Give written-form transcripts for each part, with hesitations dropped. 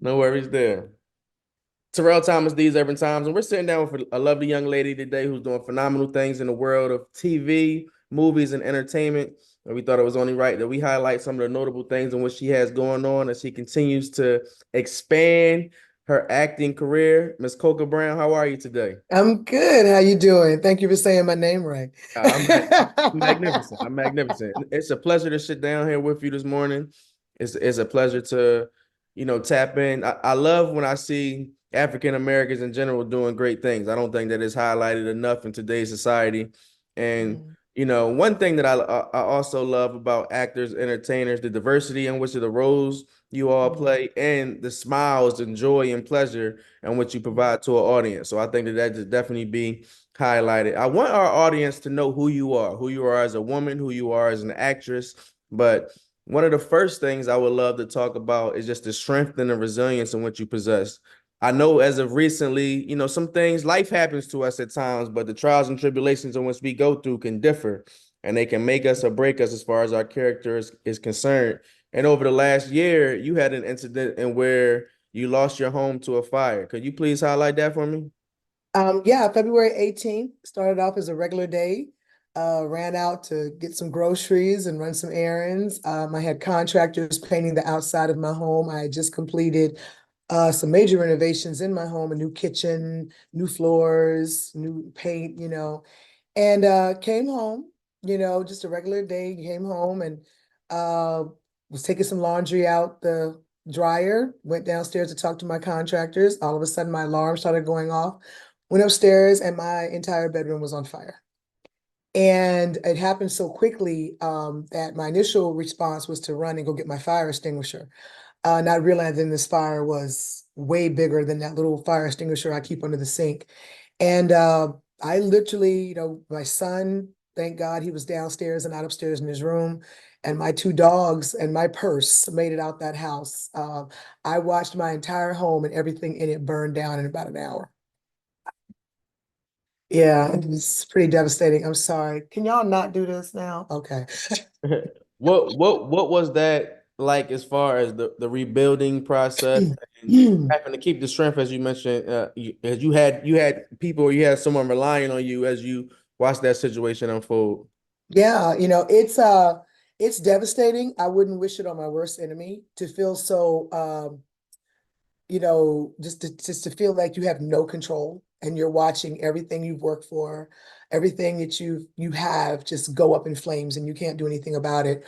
No worries there. Terrell Thomas, These Urban Times, and we're sitting down with a lovely young lady today who's doing phenomenal things in the world of TV, movies, and entertainment. And we thought it was only right that we highlight some of the notable things in what she has going on as she continues to expand her acting career. Miss Coca Brown, how are you today? I'm good. How you doing? Thank you for saying my name right. I'm magnificent. I'm magnificent. It's a pleasure to sit down here with you this morning. It's a pleasure to, tap in. I love when I see African Americans in general doing great things. I don't think that is highlighted enough in today's society. And Mm, one thing that I also love about actors, entertainers, the diversity in which of the roles you all mm, play, and the smiles and joy and pleasure in which you mm. provide to an audience. So I think that should definitely be highlighted. I want our audience to know who you are as a woman, who you are as an actress. But one of the first things I would love to talk about is just the strength and the resilience in what you possess. I know as of recently, some things, life happens to us at times, but the trials and tribulations in which we go through can differ and they can make us or break us as far as our character is concerned. And over the last year, you had an incident in where you lost your home to a fire. Could you please highlight that for me? Yeah, February 18th started off as a regular day. Ran out to get some groceries and run some errands. I had contractors painting the outside of my home. I had just completed some major renovations in my home, a new kitchen, new floors, new paint, and came home, just a regular day, came home and uh, was taking some laundry out the dryer, went downstairs to talk to my contractors. All of a sudden, my alarm started going off, went upstairs, and my entire bedroom was on fire. And it happened so quickly that my initial response was to run and go get my fire extinguisher, not realizing this fire was way bigger than that little fire extinguisher I keep under the sink. And I literally, my son, thank God he was downstairs and not upstairs in his room. And my two dogs and my purse made it out that house. I watched my entire home and everything in it burn down in about an hour. Yeah, it was pretty devastating. I'm sorry. Can y'all not do this now? Okay. What was that like as far as the rebuilding process and having to keep the strength as you mentioned as you had people or you had someone relying on you as you watched that situation unfold. Yeah, it's devastating. I wouldn't wish it on my worst enemy to feel so just to feel like you have no control and you're watching everything you've worked for, everything that you have just go up in flames and you can't do anything about it.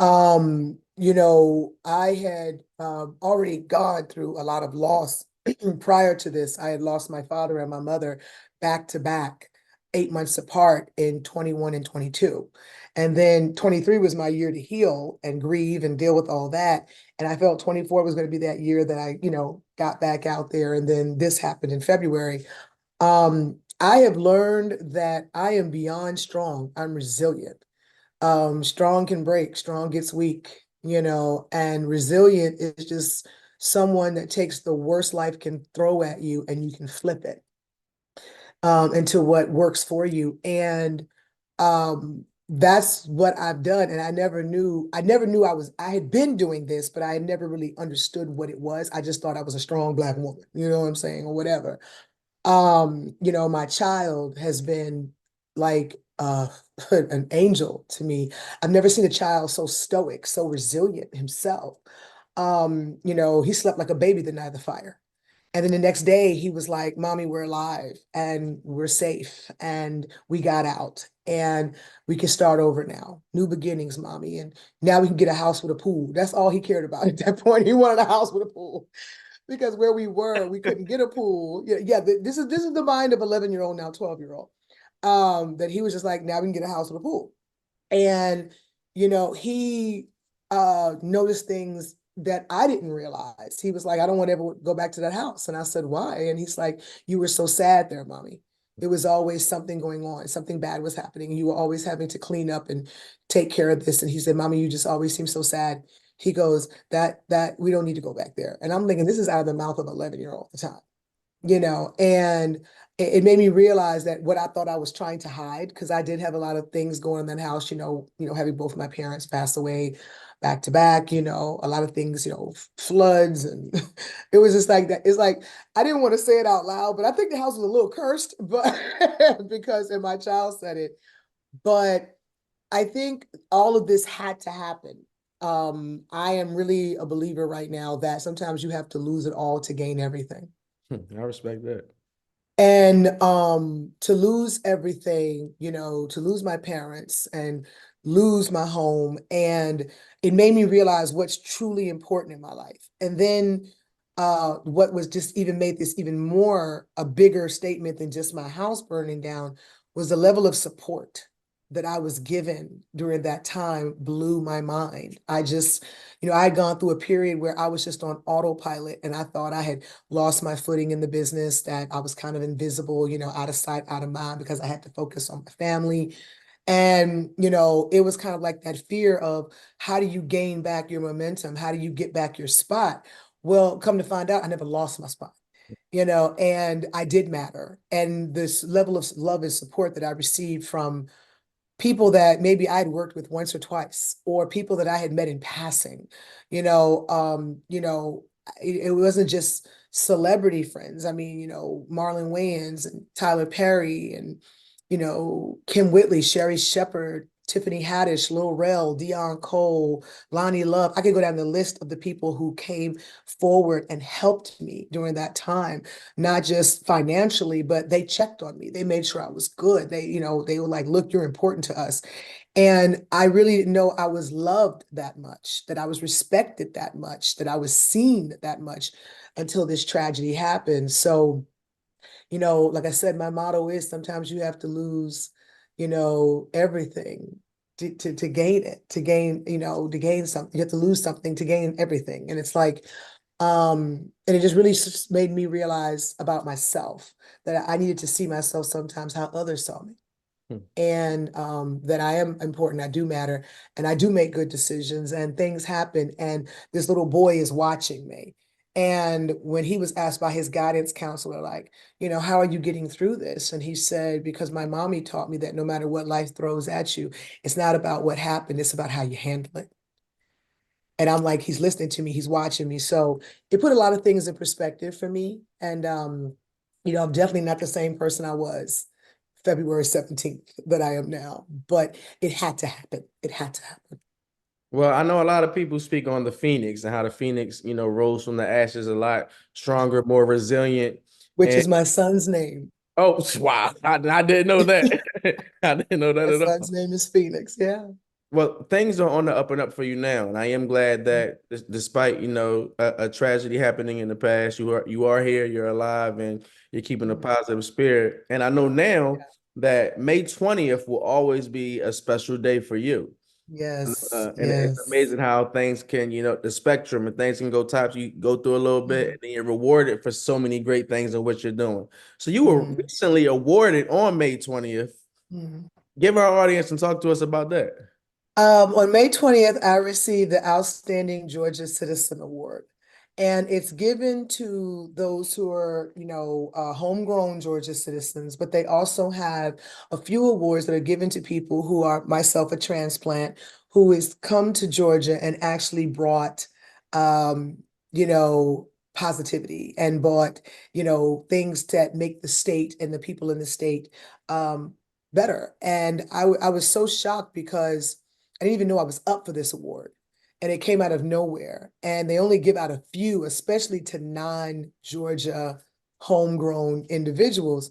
I had already gone through a lot of loss prior to this. I had lost my father and my mother back to back, 8 months apart in 21 and 22. And then 23 was my year to heal and grieve and deal with all that. And I felt 24 was going to be that year that I, got back out there. And then this happened in February. I have learned that I am beyond strong. I'm resilient. Strong can break, strong gets weak, and resilient is just someone that takes the worst life can throw at you and you can flip it into what works for you. And that's what I've done. And I never knew I had been doing this, but I had never really understood what it was. I just thought I was a strong Black woman, you know what I'm saying, or whatever. My child has been like an angel to me. I've never seen a child so stoic, so resilient himself. He slept like a baby the night of the fire. And then the next day he was like, Mommy, we're alive and we're safe and we got out and we can start over now. New beginnings, Mommy. And now we can get a house with a pool. That's all he cared about at that point. He wanted a house with a pool because where we were, we couldn't get a pool. Yeah, yeah. This is the mind of 11-year-old now, 12-year-old. That he was just like, now we can get a house with a pool. And he noticed things that I didn't realize. He was like, I don't want to ever go back to that house. And I said, why? And he's like, you were so sad there, Mommy. There was always something going on, something bad was happening, and you were always having to clean up and take care of this. And he said, Mommy, you just always seem so sad. He goes, that we don't need to go back there. And I'm thinking, this is out of the mouth of an 11-year-old at the time, and it made me realize that what I thought I was trying to hide, because I did have a lot of things going in that house, having both my parents pass away, back to back, a lot of things, floods, and it was just like that. It's like I didn't want to say it out loud, but I think the house was a little cursed, but because and my child said it. But I think all of this had to happen. I am really a believer right now that sometimes you have to lose it all to gain everything. I respect that. And to lose everything, to lose my parents and lose my home, and it made me realize what's truly important in my life. And then what was just even made this even more a bigger statement than just my house burning down was the level of support that I was given during that time blew my mind. I just, I had gone through a period where I was just on autopilot, and I thought I had lost my footing in the business, that I was kind of invisible, out of sight, out of mind, because I had to focus on my family. And, it was kind of like that fear of how do you gain back your momentum? How do you get back your spot? Well, come to find out, I never lost my spot, and I did matter. And this level of love and support that I received from people that maybe I'd worked with once or twice, or people that I had met in passing. It wasn't just celebrity friends. I mean, Marlon Wayans and Tyler Perry and, Kim Whitley, Sherry Shepherd, Tiffany Haddish, Lil Rel, Dion Cole, Lonnie Love. I could go down the list of the people who came forward and helped me during that time, not just financially, but they checked on me. They made sure I was good. They were like, look, you're important to us. And I really didn't know I was loved that much, that I was respected that much, that I was seen that much until this tragedy happened. So, like I said, my motto is sometimes you have to lose, everything to gain it, to gain something. You have to lose something to gain everything. And it's like, and it just really made me realize about myself that I needed to see myself sometimes how others saw me, Hmm. and that I am important, I do matter, and I do make good decisions, and things happen. And this little boy is watching me. And when he was asked by his guidance counselor, like, how are you getting through this? And he said, because my mommy taught me that no matter what life throws at you, it's not about what happened, it's about how you handle it. And I'm like, he's listening to me, he's watching me. So it put a lot of things in perspective for me. And I'm definitely not the same person I was February 17th that I am now, but it had to happen. It had to happen. Well, I know a lot of people speak on the Phoenix and how the Phoenix, rose from the ashes a lot stronger, more resilient. Which And is my son's name. oh, wow, I didn't know that. I didn't know that My at son's all. name is Phoenix. Yeah. Well, things are on the up and up for you now, and I am glad that despite a tragedy happening in the past, you are here, you're alive, and you're keeping a Mhm. positive spirit. And I know now that May 20th will always be a special day for you. Yes. And it's Yes. amazing how things can, the spectrum and things can go tops. You go through a little bit, Mhm. and then you're rewarded for so many great things in what you're doing. So you were Mhm. recently awarded on May 20th. Mhm. Give our audience and talk to us about that. On May 20th, I received the Outstanding Georgia Citizen Award. And it's given to those who are, homegrown Georgia citizens, but they also have a few awards that are given to people who are, myself, a transplant, who has come to Georgia and actually brought, um, you know, positivity and brought, things that make the state and the people in the state better. And I was so shocked because I didn't even know I was up for this award. And it came out of nowhere. And they only give out a few, especially to non-Georgia homegrown individuals.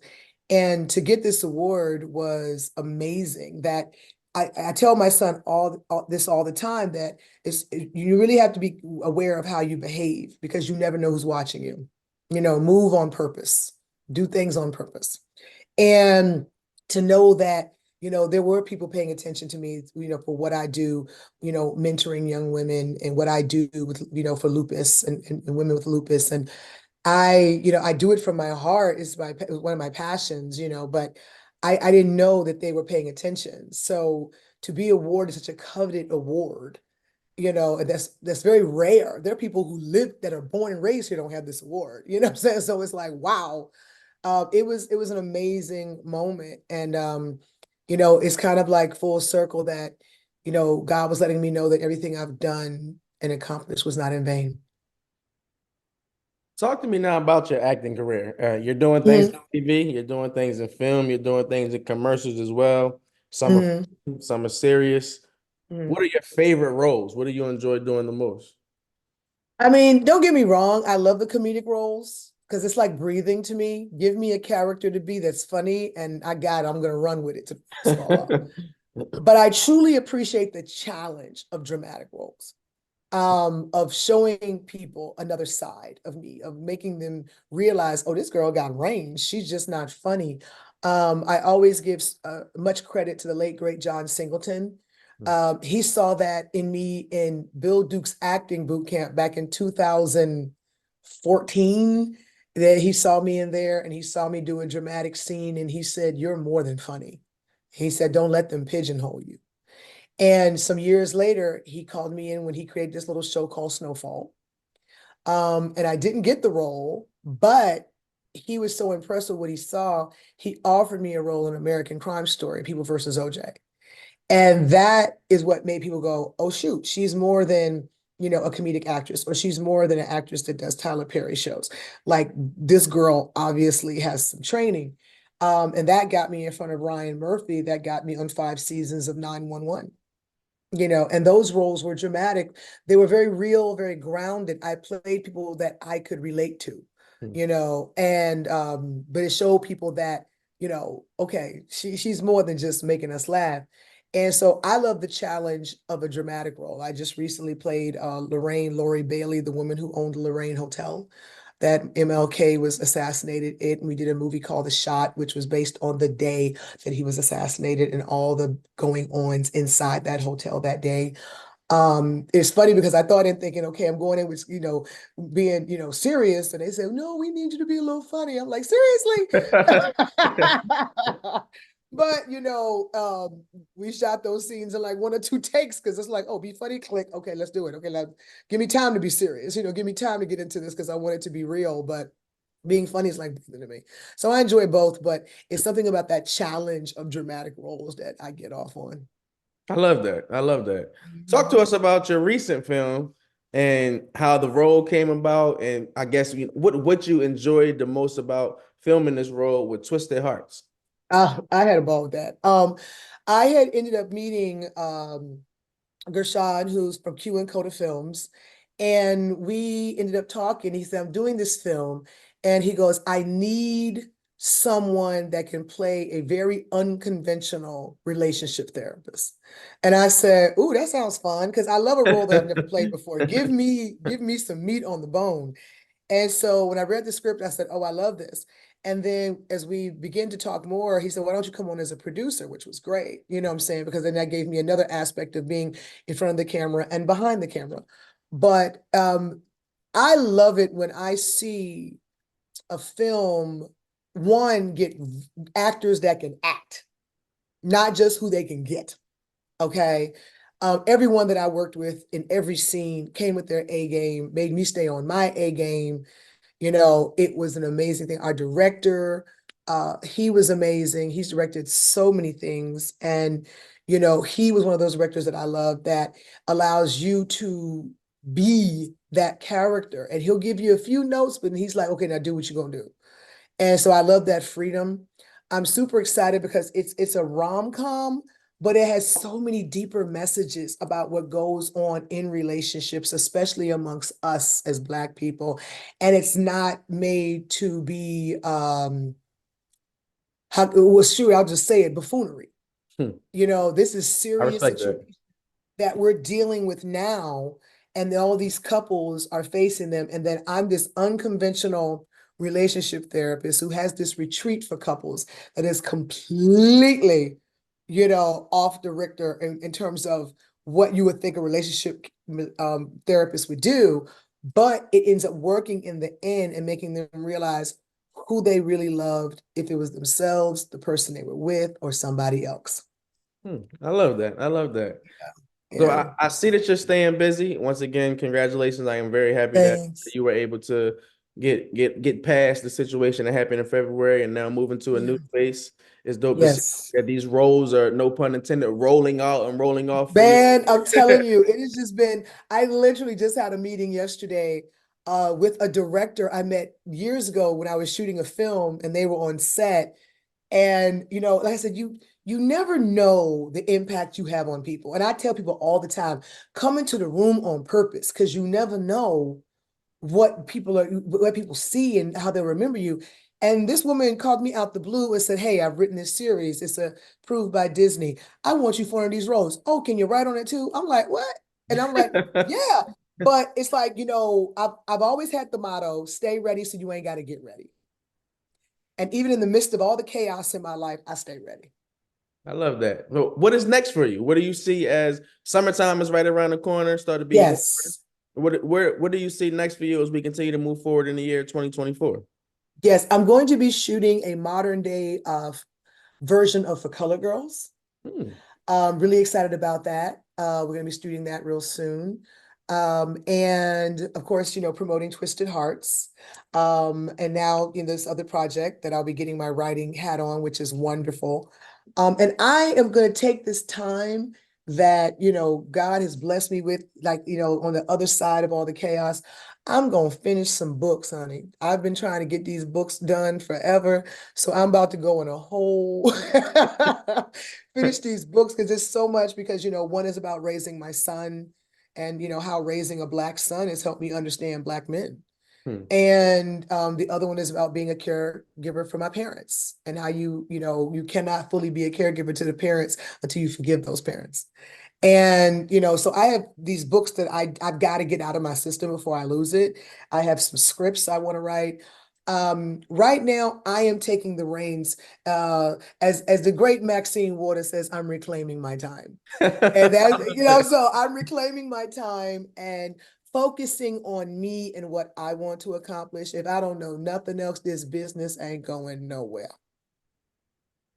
And to get this award was amazing. That I tell my son all this all the time, that you really have to be aware of how you behave, because you never know who's watching you. Move on purpose, do things on purpose. And to know that, there were people paying attention to me, for what I do, mentoring young women, and what I do with, for lupus, and women with lupus. And I do it from my heart. It's one of my passions, but I didn't know that they were paying attention. So to be awarded such a coveted award, and that's very rare. There are people who live, that are born and raised here, don't have this award. You know what I'm saying? So it's like, wow. It was an amazing moment. And it's kind of like full circle that God was letting me know that everything I've done and accomplished was not in vain. Talk to me now about your acting career. You're doing things Mhm, on TV, you're doing things in film, you're doing things in commercials as well. Some are mhm, fun, some are serious. mhm. What are your favorite roles? What do you enjoy doing the most? I mean, don't get me wrong. I love the comedic roles because it's like breathing to me. Give me a character to be that's funny, and I got it. I'm going to run with it to fall off. But I truly appreciate the challenge of dramatic roles, of showing people another side of me, of making them realize, oh, this girl got range. She's just not funny. I always give much credit to the late great John Singleton. He saw that in me in Bill Duke's acting boot camp back in 2014. That he saw me in there and he saw me do a dramatic scene and he said, "You're more than funny." He said, "Don't let them pigeonhole you." And some years later, he called me in when he created this little show called Snowfall. And I didn't get the role, but he was so impressed with what he saw, he offered me a role in American Crime Story, People versus OJ. And that is what made people go, oh, shoot, she's more than, a comedic actress, or she's more than an actress that does Tyler Perry shows. Like this girl obviously has some training. And that got me in front of Ryan Murphy, that got me on 5 seasons of 911. And those roles were dramatic. They were very real, very grounded. I played people that I could relate to, and but it showed people that, okay, she's more than just making us laugh. And so I love the challenge of a dramatic role. I just recently played Lorraine Lori Bailey, the woman who owned the Lorraine Hotel that MLK was assassinated in. We did a movie called The Shot, which was based on the day that he was assassinated and all the going ons inside that hotel that day. It's funny because I thought in thinking, okay, I'm going in with, being, serious. And they said, no, we need you to be a little funny. I'm like, seriously? But we shot those scenes in like 1 or 2 takes because it's like, oh, be funny, click. Okay, let's do it. Okay, give me time to be serious. Give me time to get into this because I want it to be real. But being funny is like breathing to me. So I enjoy both, but it's something about that challenge of dramatic roles that I get off on. I love that. I love that. Talk to Mhm. us about your recent film and how the role came about, and I guess what you enjoyed the most about filming this role with Twisted Hearts. I had a ball with that. I had ended up meeting Gershon, who's from Q and Coda Films, and we ended up talking. He said, I'm doing this film, and he goes, I need someone that can play a very unconventional relationship therapist. And I said, ooh, that sounds fun because I love a role that I've never played before. Give me some meat on the bone. And so when I read the script, I said, oh, I love this. And then as we began to talk more, he said, why don't you come on as a producer, which was great. You know what I'm saying? Because then that gave me another aspect of being in front of the camera and behind the camera. But I love it when I see a film, one, get actors that can act, not just who they can get. Okay. Everyone that I worked with in every scene came with their A game, made me stay on my A game. It was an amazing thing. Our director, he was amazing. He's directed so many things. And, he was one of those directors that I love that allows you to be that character. And he'll give you a few notes, but he's like, okay, now do what you're gonna do. And so I love that freedom. I'm super excited because it's a rom-com, but it has so many deeper messages about what goes on in relationships, especially amongst us as Black people. And it's not made to be well, sure, I'll just say it, buffoonery. Hmm, This is I serious respect situation that. that we're dealing with now, and all these couples are facing them. And then I'm this unconventional relationship therapist who has this retreat for couples that is completely, off the Richter in terms of what you would think a relationship therapist would do. But it ends up working in the end and making them realize who they really loved, if it was themselves, the person they were with, or somebody else. I love that. I love that. So Yeah. I see that you're staying busy. Once again, congratulations. I am very happy that Thanks. you were able to get past the situation that happened in February and now moving to a new space. It's dope to see Yes. that these roles are, no pun intended, rolling out and rolling off for you. Man, I'm telling you, it has just been, I literally just had a meeting yesterday with a director I met years ago when I was shooting a film and they were on set. And, like I said, you never know the impact you have on people. And I tell people all the time, come into the room on purpose because you never know what people see and how they remember you. And this woman called me out the blue and said, "Hey, I've written this series. It's approved by Disney. I want you for one of these roles. Oh, can you write on it too?" I'm like, "What?" And I'm like, "Yeah." But it's like, I've always had the motto, stay ready so you ain't got to get ready. And even in the midst of all the chaos in my life, I stay ready. I love that. So what is next for you? What do you see as summertime is right around the corner, start to be more? Yes. What do you see next for you as we continue to move forward in the year 2024? Yes, I'm going to be shooting a modern day version of For Color Girls. Hmm. Really excited about that. We're going to be shooting that real soon. And of course, promoting Twisted Hearts. And now in this other project that I'll be getting my writing hat on, which is wonderful. And I am going to take this time that, God has blessed me with, like, on the other side of all the chaos. I'm going to finish some books, honey. I've been trying to get these books done forever. So I'm about to go on a whole finish these books because there's so much because, one is about raising my son and, how raising a Black son has helped me understand Black men. Hmm. And the other one is about being a caregiver for my parents and how you cannot fully be a caregiver to the parents until you forgive those parents. And, so I have these books that I've got to get out of my system before I lose it. I have some scripts I want to write. Right now, I am taking the reins. As the great Maxine Waters says, I'm reclaiming my time. And I that's, love that. so I'm reclaiming my time and focusing on me and what I want to accomplish. If I don't know nothing else, this business ain't going nowhere.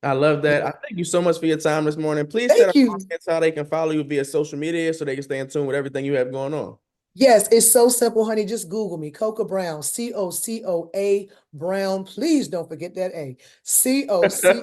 I love Yeah. that. I thank you so much for your time this morning. Please tell Thank our you. audience how they can follow you via social media so they can stay in tune with everything you have going on. Yes, it's so simple, honey. Just Google me, Coca Brown, Coca Brown. Please don't forget that A.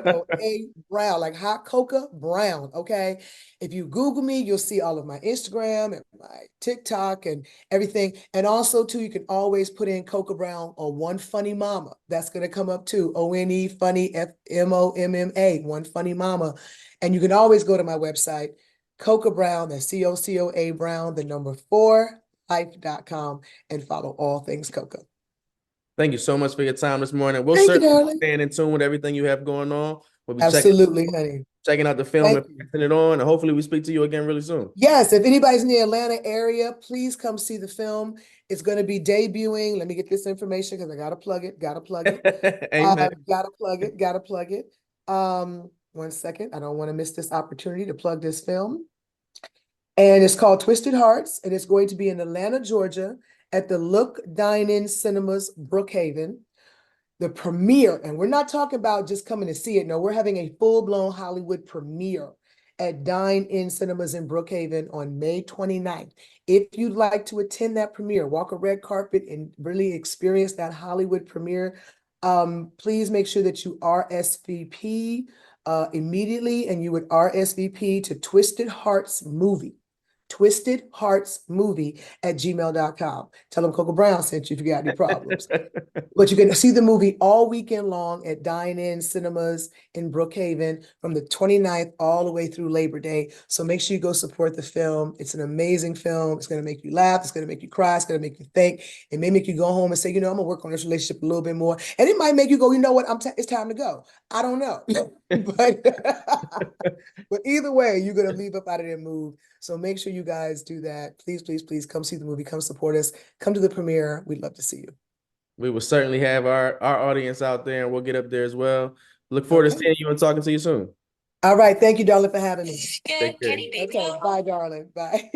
Coca Brown, like hot coca brown. Okay. If you Google me, you'll see all of my Instagram and my TikTok and everything. And also, too, you can always put in Coca Brown or One Funny Mama. That's going to come up too. ONE Funny FMOMMA, One Funny Mama. And you can always go to my website, Coca Brown, that's Coca Brown, the number 4 life.com, and follow all things Coco. Thank you so much for your time this morning. We'll Thank you, certainly be darling. staying in tune with everything you have going on. We'll be Absolutely, honey. checking out the film Thank and you. passing it on. And hopefully we speak to you again really soon. Yes, if anybody's in the Atlanta area, please come see the film. It's going to be debuting. Let me get this information because I got to plug it. Got to plug it. Amen. Got to plug it. Got to plug it. 1 second. I don't want to miss this opportunity to plug this film. And it's called Twisted Hearts, and it's going to be in Atlanta, Georgia, at the Look Dine-In Cinemas, Brookhaven. The premiere, and we're not talking about just coming to see it. No, we're having a full-blown Hollywood premiere at Dine-In Cinemas in Brookhaven on May 29th. If you'd like to attend that premiere, walk a red carpet and really experience that Hollywood premiere, please make sure that you RSVP immediately, and you would RSVP to Twisted Hearts Movie. Twisted Hearts Movie at gmail.com. Tell them Coco Brown sent you if you got any problems. But you can see the movie all weekend long at Dine-In Cinemas in Brookhaven from the 29th all the way through Labor Day. So make sure you go support the film. It's an amazing film. It's going to make you laugh. It's going to make you cry. It's going to make you think. It may make you go home and say, I'm going to work on this relationship a little bit more. And it might make you go, you know what? It's time to go. I don't know. but, but either way, you're going to leave up out of there and move. So make sure you guys do that. Please, please, please come see the movie. Come support us. Come to the premiere. We'd love to see you. We will certainly have our audience out there and we'll get up there as well. Look forward to Okay. seeing you and talking to you soon. All right. Thank you, darling, for having me. Take care. Okay. Bye, darling. Bye.